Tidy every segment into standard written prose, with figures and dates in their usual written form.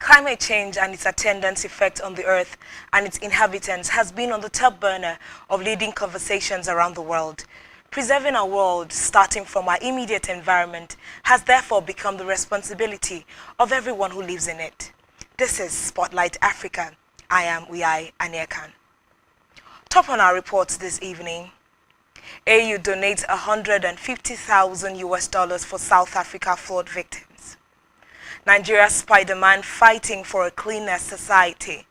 Climate change and its attendant effect on the earth and its inhabitants has been on the top burner of leading conversations around the world. Preserving our world, starting from our immediate environment, has therefore become the responsibility of everyone who lives in it. This is Spotlight Africa. I am Uyai Aniekan. Top on our reports this evening. AU donates 150,000 US dollars for South Africa flood victims. Nigeria's Spider-Man fighting for a cleaner society.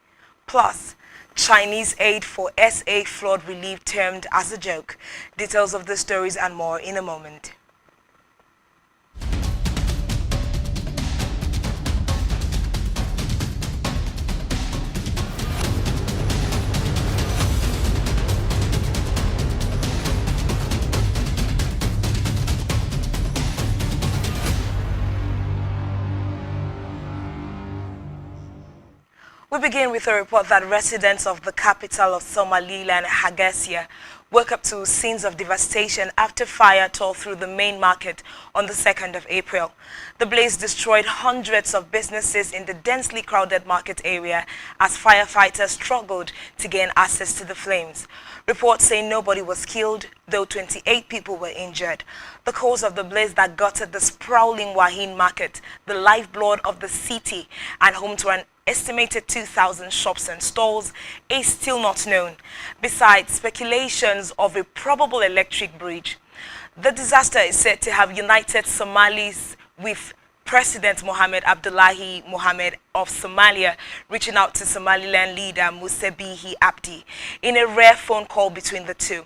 Plus, Chinese aid for SA flood relief termed as a joke. Details of the stories and more in a moment. We begin with a report that residents of the capital of Somaliland, Hargeisa, woke up to scenes of devastation after fire tore through the main market on the 2nd of April. The blaze destroyed hundreds of businesses in the densely crowded market area as firefighters struggled to gain access to the flames. Reports say nobody was killed, though 28 people were injured. The cause of the blaze that gutted the sprawling Wahin market, the lifeblood of the city and home to an estimated 2,000 shops and stalls, is still not known, besides speculations of a probable electric bridge. The disaster is said to have united Somalis, with President Mohamed Abdullahi Mohamed of Somalia reaching out to Somaliland leader Musa Bihi Abdi in a rare phone call between the two.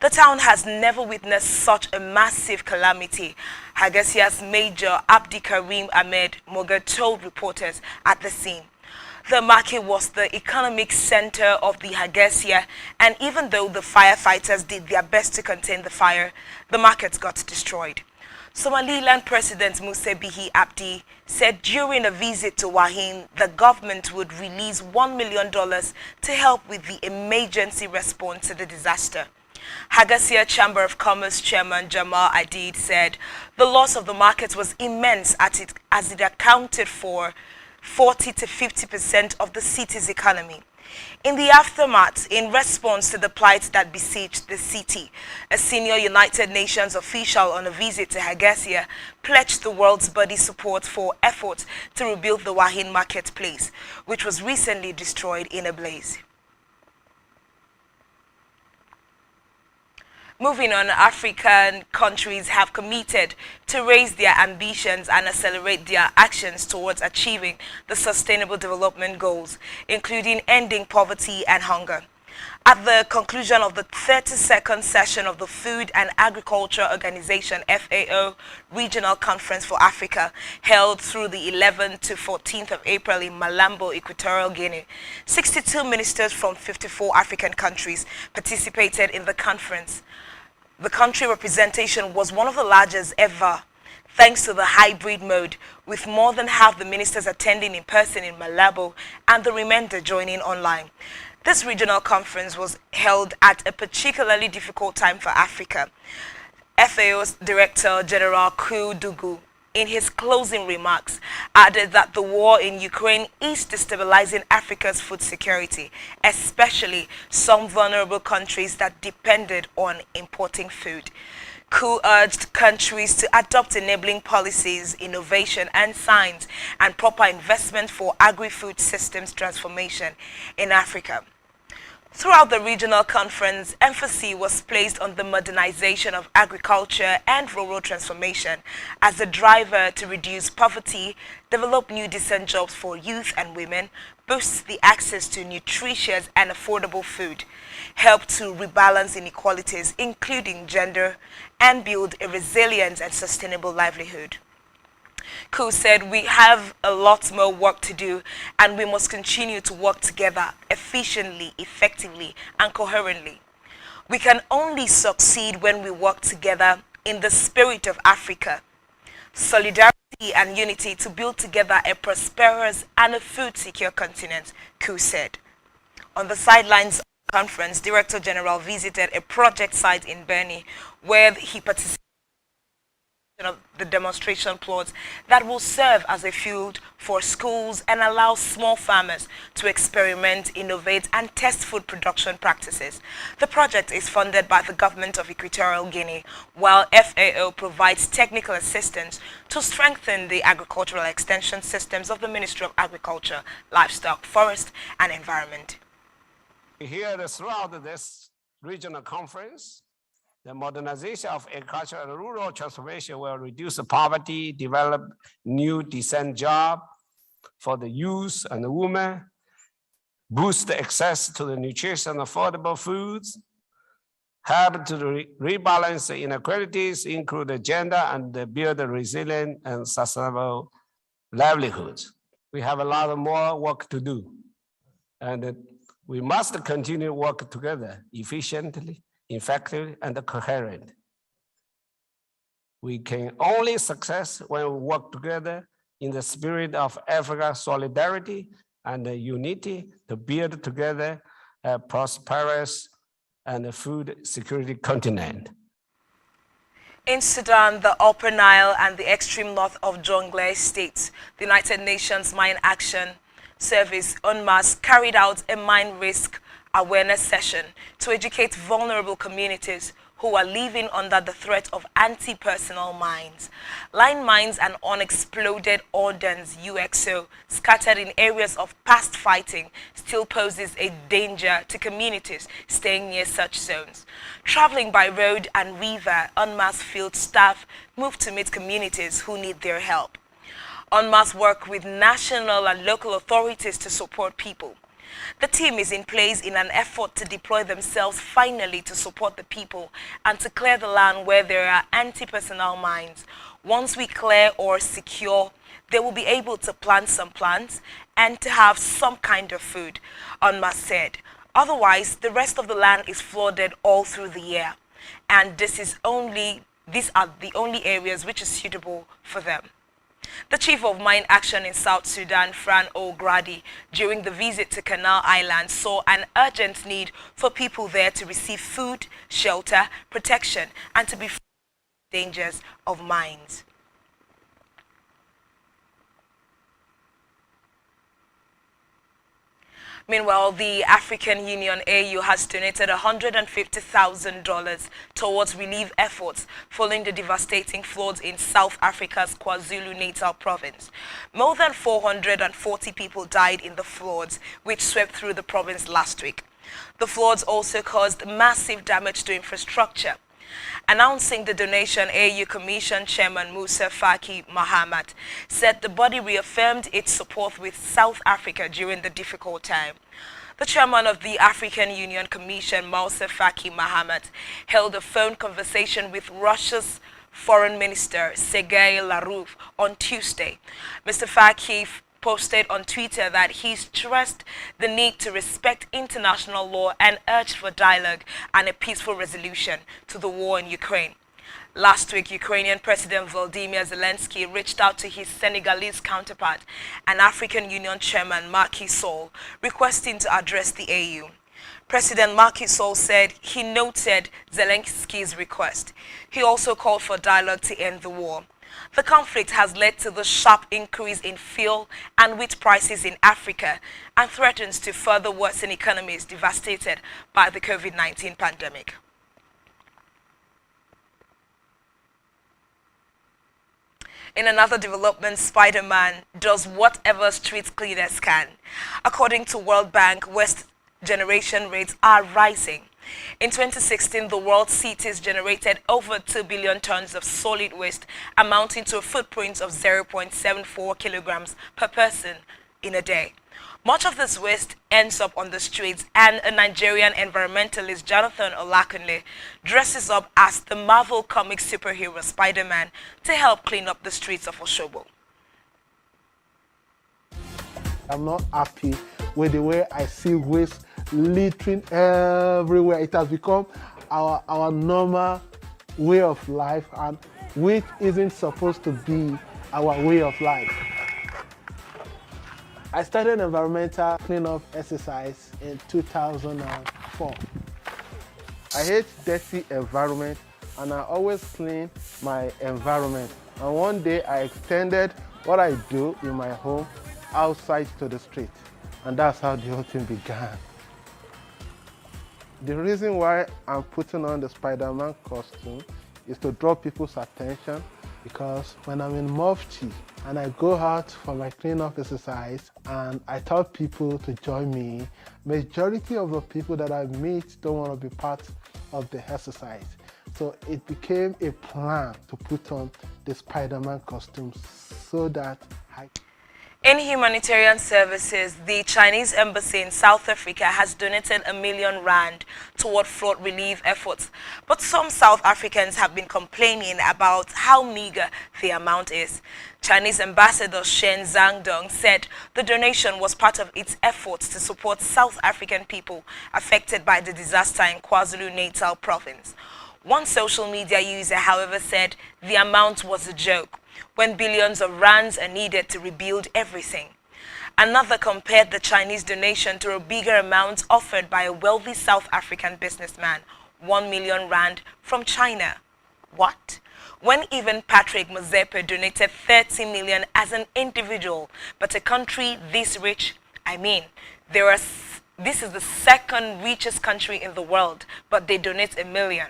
The town has never witnessed such a massive calamity, Hargeissa's Major Abdi Karim Ahmed Moga told reporters at the scene. The market was the economic center of the Hargeisa, and even though the firefighters did their best to contain the fire, the market got destroyed. Somaliland President Musa Bihi Abdi said during a visit to Wahin, the government would release $1 million to help with the emergency response to the disaster. Hargeisa Chamber of Commerce Chairman Jamal Adid said the loss of the market was immense as it accounted for 40 to 50% of the city's economy. In the aftermath, in response to the plight that besieged the city, a senior United Nations official on a visit to Hargeisa pledged the world's body support for efforts to rebuild the Wahin marketplace, which was recently destroyed in a blaze. Moving on, African countries have committed to raise their ambitions and accelerate their actions towards achieving the Sustainable Development Goals, including ending poverty and hunger. At the conclusion of the 32nd session of the Food and Agriculture Organization FAO Regional Conference for Africa, held through the 11th to 14th of April in Malambo, Equatorial Guinea, 62 ministers from 54 African countries participated in the conference. The country representation was one of the largest ever, thanks to the hybrid mode, with more than half the ministers attending in person in Malabo and the remainder joining online. This regional conference was held at a particularly difficult time for Africa. FAO's Director General Ku Dugu, in his closing remarks, added that the war in Ukraine is destabilizing Africa's food security, especially some vulnerable countries that depended on importing food. Ku urged countries to adopt enabling policies, innovation and science, and proper investment for agri-food systems transformation in Africa. Throughout the regional conference, emphasis was placed on the modernization of agriculture and rural transformation as a driver to reduce poverty, develop new decent jobs for youth and women, boost the access to nutritious and affordable food, help to rebalance inequalities, including gender, and build a resilient and sustainable livelihood. Ku said we have a lot more work to do and we must continue to work together efficiently, effectively and coherently. We can only succeed when we work together in the spirit of Africa, solidarity and unity to build together a prosperous and a food-secure continent, Ku said. On the sidelines of the conference, Director General visited a project site in Beni where he participated of the demonstration plots that will serve as a field for schools and allow small farmers to experiment, innovate, and test food production practices. The project is funded by the government of Equatorial Guinea, while FAO provides technical assistance to strengthen the agricultural extension systems of the Ministry of Agriculture, Livestock, Forest, and Environment. Here, throughout this regional conference, the modernization of agriculture and rural transformation will reduce poverty, develop new decent jobs for the youth and the women, boost the access to the nutritious and affordable foods, help to rebalance the inequalities, include the gender, and build a resilient and sustainable livelihoods. We have a lot of more work to do, and we must continue to work together efficiently, effective, and coherent. We can only success when we work together in the spirit of African solidarity and unity to build together a prosperous and food security continent. In Sudan, the Upper Nile and the extreme north of Jonglei states, the United Nations Mine Action Service, UNMAS, carried out a mine risk awareness session to educate vulnerable communities who are living under the threat of anti-personnel mines. Line mines and unexploded ordnance UXO scattered in areas of past fighting still poses a danger to communities staying near such zones. Traveling by road and river, UNMAS field staff moved to meet communities who need their help. UNMAS work with national and local authorities to support people. The team is in place in an effort to deploy themselves finally to support the people and to clear the land where there are anti-personnel mines. Once we clear or secure, they will be able to plant some plants and to have some kind of food, UNMAS said. Otherwise, the rest of the land is flooded all through the year, and these are the only areas which is suitable for them. The chief of Mine Action in South Sudan, Fran O'Grady, during the visit to Canal Island, saw an urgent need for people there to receive food, shelter, protection, and to be free from the dangers of mines. Meanwhile, the African Union AU has donated $150,000 towards relief efforts following the devastating floods in South Africa's KwaZulu-Natal province. More than 440 people died in the floods, which swept through the province last week. The floods also caused massive damage to infrastructure. Announcing the donation, AU Commission Chairman Musa Faki Mahamat said the body reaffirmed its support with South Africa during the difficult time. The chairman of the African Union Commission, Musa Faki Mahamat, held a phone conversation with Russia's Foreign Minister Sergei Lavrov on Tuesday. Mr. Faki posted on Twitter that he stressed the need to respect international law and urged for dialogue and a peaceful resolution to the war in Ukraine. Last week, Ukrainian President Volodymyr Zelensky reached out to his Senegalese counterpart and African Union Chairman Macky Sall, requesting to address the AU. President Macky Sall said he noted Zelensky's request. He also called for dialogue to end the war. The conflict has led to the sharp increase in fuel and wheat prices in Africa and threatens to further worsen economies devastated by the COVID-19 pandemic. In another development, Spider-Man does whatever street cleaners can. According to World Bank, waste generation rates are rising. In 2016, the world's cities generated over 2 billion tons of solid waste, amounting to a footprint of 0.74 kilograms per person in a day. Much of this waste ends up on the streets, and a Nigerian environmentalist, Jonathan Olakunle, dresses up as the Marvel comic superhero Spider-Man to help clean up the streets of Osogbo. I'm not happy with the way I see waste littering everywhere. It has become our normal way of life, and which isn't supposed to be our way of life. I started environmental cleanup exercise in 2004. I hate dirty environment and I always clean my environment. And one day I extended what I do in my home outside to the street. And that's how the whole thing began. The reason why I'm putting on the Spider-Man costume is to draw people's attention, because when I'm in Mufti and I go out for my clean-up exercise and I tell people to join me, majority of the people that I meet don't want to be part of the exercise. So it became a plan to put on the Spider-Man costume so that In humanitarian services, the Chinese embassy in South Africa has donated R1 million toward flood relief efforts. But some South Africans have been complaining about how meager the amount is. Chinese Ambassador Shen Zhangdong said the donation was part of its efforts to support South African people affected by the disaster in KwaZulu-Natal province. One social media user, however, said the amount was a joke, when billions of rands are needed to rebuild everything. Another compared the Chinese donation to a bigger amount offered by a wealthy South African businessman, 1 million rand from China. What? When even Patrick Mozepe donated 30 million as an individual, but a country this rich, this is the second richest country in the world, but they donate $1 million.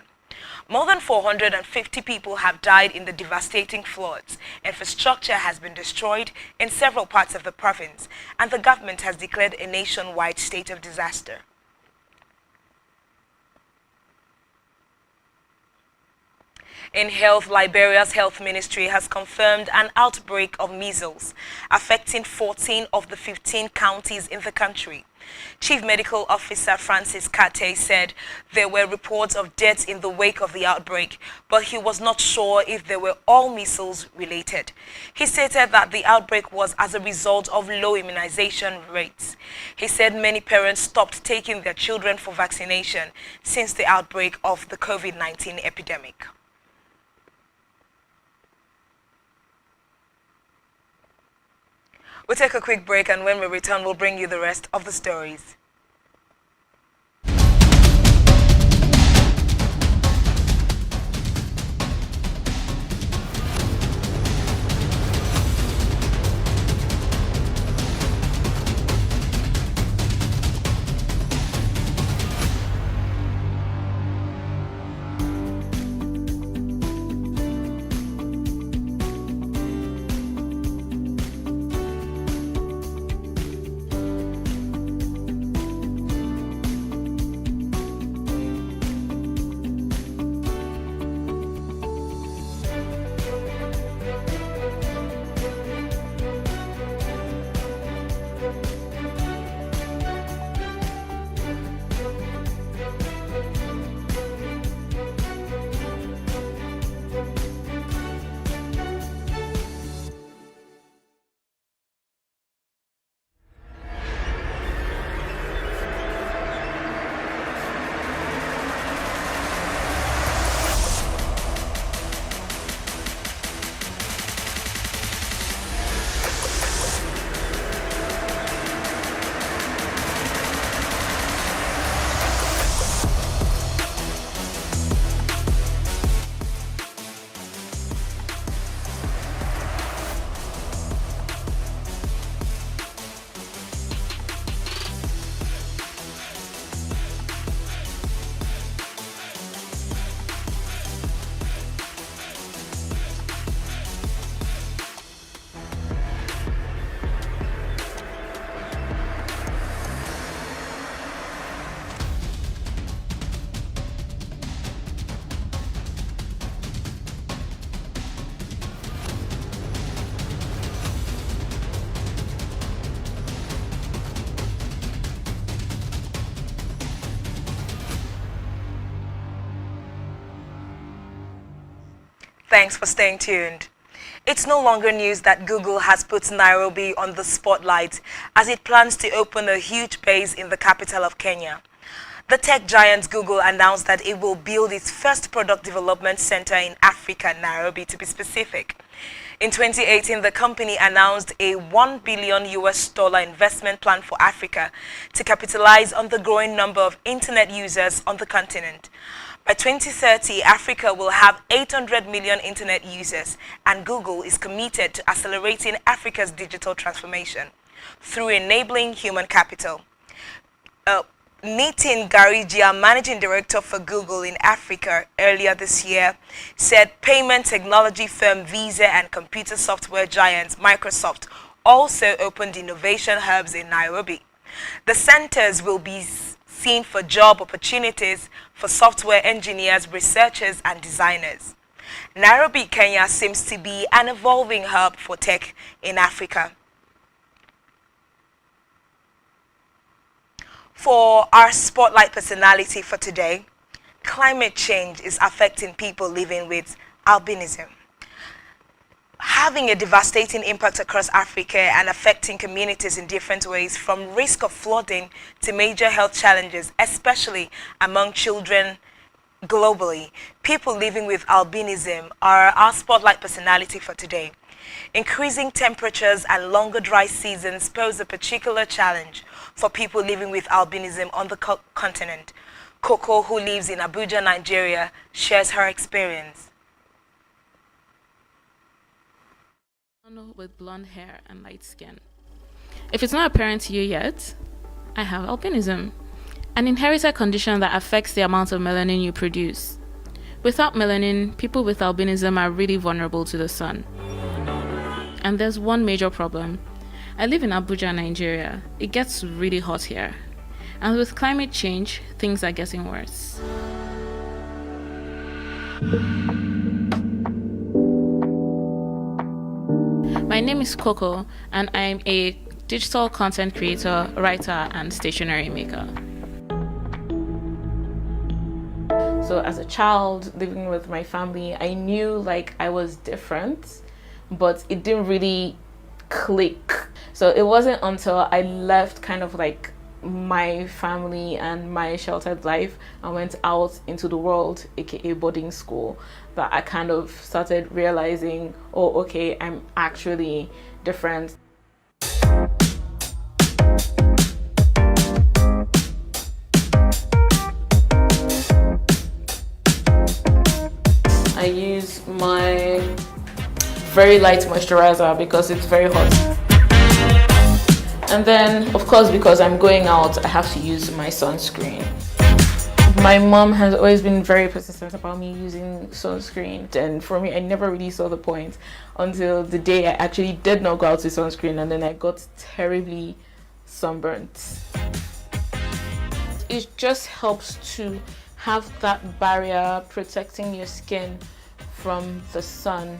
More than 450 people have died in the devastating floods. Infrastructure has been destroyed in several parts of the province, and the government has declared a nationwide state of disaster. In health, Liberia's health ministry has confirmed an outbreak of measles affecting 14 of the 15 counties in the country. Chief Medical Officer Francis Kate said there were reports of deaths in the wake of the outbreak, but he was not sure if they were all measles related. He stated that the outbreak was as a result of low immunization rates. He said many parents stopped taking their children for vaccination since the outbreak of the COVID-19 epidemic. We'll take a quick break, and when we return, we'll bring you the rest of the stories. Thanks for staying tuned. It's no longer news that Google has put Nairobi on the spotlight as it plans to open a huge base in the capital of Kenya. The tech giant Google announced that it will build its first product development center in Africa, Nairobi to be specific. In 2018, the company announced a $1 billion investment plan for Africa to capitalize on the growing number of internet users on the continent. By 2030, Africa will have 800 million internet users, and Google is committed to accelerating Africa's digital transformation through enabling human capital. Nitin Garijia, managing director for Google in Africa earlier this year, said payment technology firm Visa and computer software giant Microsoft also opened innovation hubs in Nairobi. The centers will be seen for job opportunities for software engineers, researchers, and designers. Nairobi, Kenya seems to be an evolving hub for tech in Africa. For our spotlight personality for today, climate change is affecting people living with albinism, having a devastating impact across Africa and affecting communities in different ways, from risk of flooding to major health challenges, especially among children globally. People living with albinism are our spotlight personality for today. Increasing temperatures and longer dry seasons pose a particular challenge for people living with albinism on the continent. Coco, who lives in Abuja, Nigeria, shares her experience. With blonde hair and light skin. If it's not apparent to you yet, I have albinism, an inherited condition that affects the amount of melanin you produce. Without melanin, people with albinism are really vulnerable to the sun. And there's one major problem. I live in Abuja, Nigeria. It gets really hot here. And with climate change, things are getting worse. My name is Coco, and I'm a digital content creator, writer, and stationery maker. So as a child living with my family, I knew like I was different, but it didn't really click. So it wasn't until I left kind of like my family and my sheltered life and went out into the world, aka boarding school, that I kind of started realizing, oh, okay, I'm actually different. I use my very light moisturizer because it's very hot. And then, of course, because I'm going out, I have to use my sunscreen. My mom has always been very persistent about me using sunscreen, and for me, I never really saw the point until the day I actually did not go out with sunscreen, and then I got terribly sunburnt. It just helps to have that barrier protecting your skin from the sun.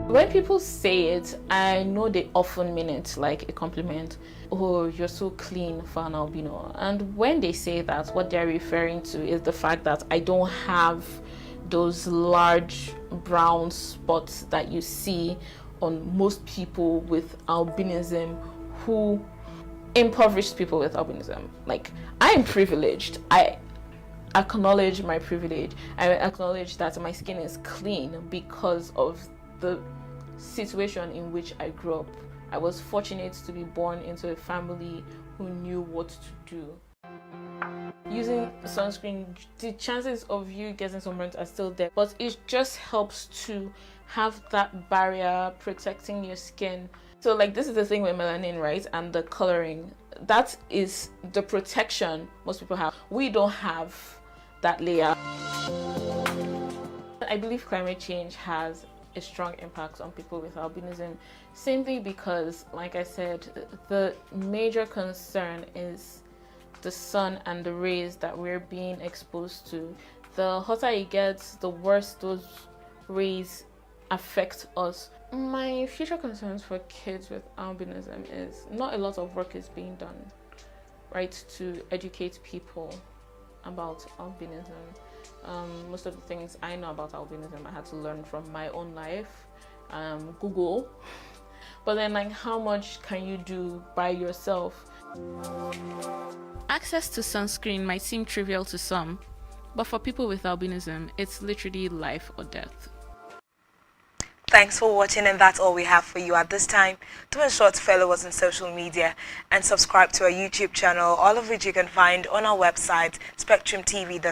When people say it, I know they often mean it like a compliment. Oh, you're so clean for an albino. And when they say that, what they're referring to is the fact that I don't have those large brown spots that you see on most people with albinism, who impoverished people with albinism. Like, I'm privileged. I acknowledge my privilege. I acknowledge that my skin is clean because of the situation in which I grew up. I was fortunate to be born into a family who knew what to do. Using sunscreen, the chances of you getting sunburnt are still there, but it just helps to have that barrier protecting your skin. So like, this is the thing with melanin, right? And the coloring, that is the protection most people have. We don't have that layer. I believe climate change has a strong impact on people with albinism, simply because, like I said, the major concern is the sun and the rays that we're being exposed to. The hotter it gets, the worse those rays affect us. My future concerns for kids with albinism is not a lot of work is being done, right, to educate people about albinism. Most of the things I know about albinism I had to learn from my own life, Google. But then, like, how much can you do by yourself? Access to sunscreen might seem trivial to some, but for people with albinism, it's literally life or death. Thanks for watching, and that's all we have for you at this time. Do ensure to follow us on social media and subscribe to our YouTube channel, all of which you can find on our website, spectrumtv.com.